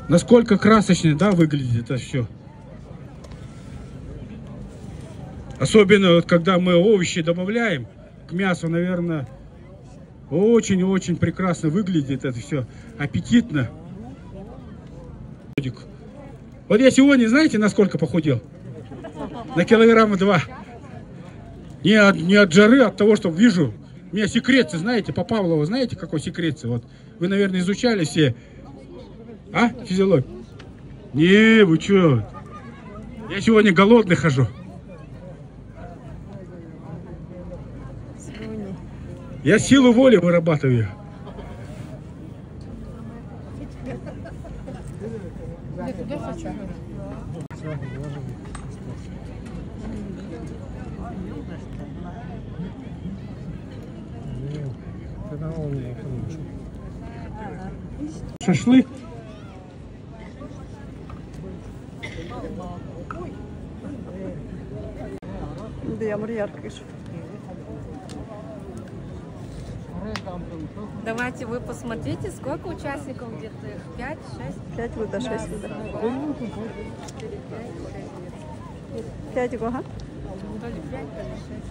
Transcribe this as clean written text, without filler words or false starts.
Насколько красочно, да, выглядит это все. Особенно, вот, когда мы овощи добавляем к мясу, наверное, очень-очень прекрасно выглядит это все. Аппетитно. Вот я сегодня, знаете, насколько похудел? На килограмма 2. Не от жары, а от того, что вижу. У меня секреты, знаете, по Павлову, знаете, какой секрет? Вот вы, наверное, изучали все. А? Физиологию? Не, вы что? Я сегодня голодный хожу. Я силу воли вырабатываю. Шашлык. Да, яркий. Давайте вы посмотрите, сколько участников где-то? 5, 6? 5 вида, 6 вида. 5 кого? То ли 5, то ли 6.